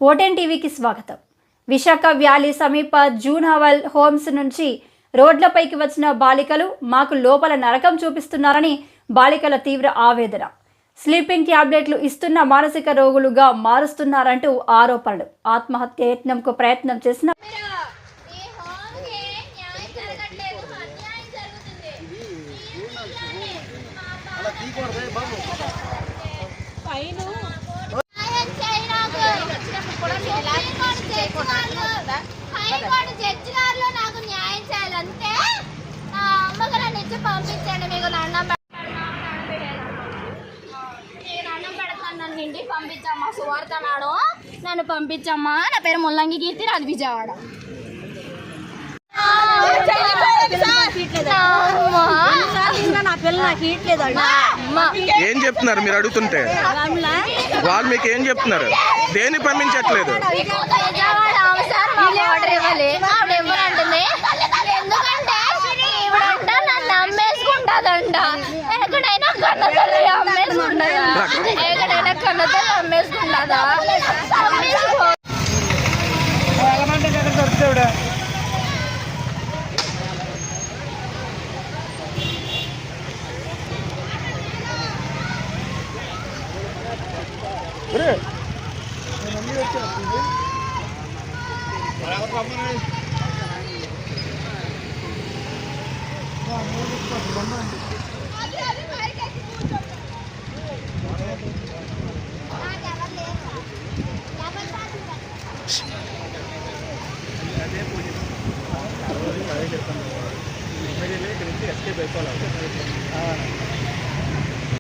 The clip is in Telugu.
ఓటెన్ టీవీకి స్వాగతం. విశాఖ వ్యాలీ సమీప జూన్హవల్ హోమ్స్ నుంచి రోడ్లపైకి వచ్చిన బాలికలు మాకు లోపల నరకం చూపిస్తున్నారని బాలికల తీవ్ర ఆవేదన. స్లీపింగ్ ట్యాబ్లెట్లు ఇస్తున్న మానసిక రోగులుగా మారుస్తున్నారంటూ ఆరోపణలు. ఆత్మహత్య యత్నంకు ప్రయత్నం చేసిన నాకు న్యాయం చేయాలంటే నా అమ్మగారు ఇచ్చి పంపించండి. మీకు దండం నేను అన్నం పెడతాను, నన్ను ఇంటికి పంపించమ్మా. సువార్త నాడు నన్ను పంపించమ్మా. నా పేరు ముల్లంగి కీర్తి, అది విజయవాడ. ఏం చెప్తున్నారు మీరు అడుగుతుంటే? వాళ్ళు మీకు ఏం చెప్తున్నారు? దేని పంపించట్లేదు? ఎందుకంటే ఇవిడంట నన్ను అమ్మేసుకుంటాదంట. ఎక్కడైనా కన్నతల్లి అమ్మేసుకుంటుందా? ఎక్కడైనా కన్నతల్లి అమ్మేసుకుంటుందా? ఎస్కేప్ అయిపోవాలి.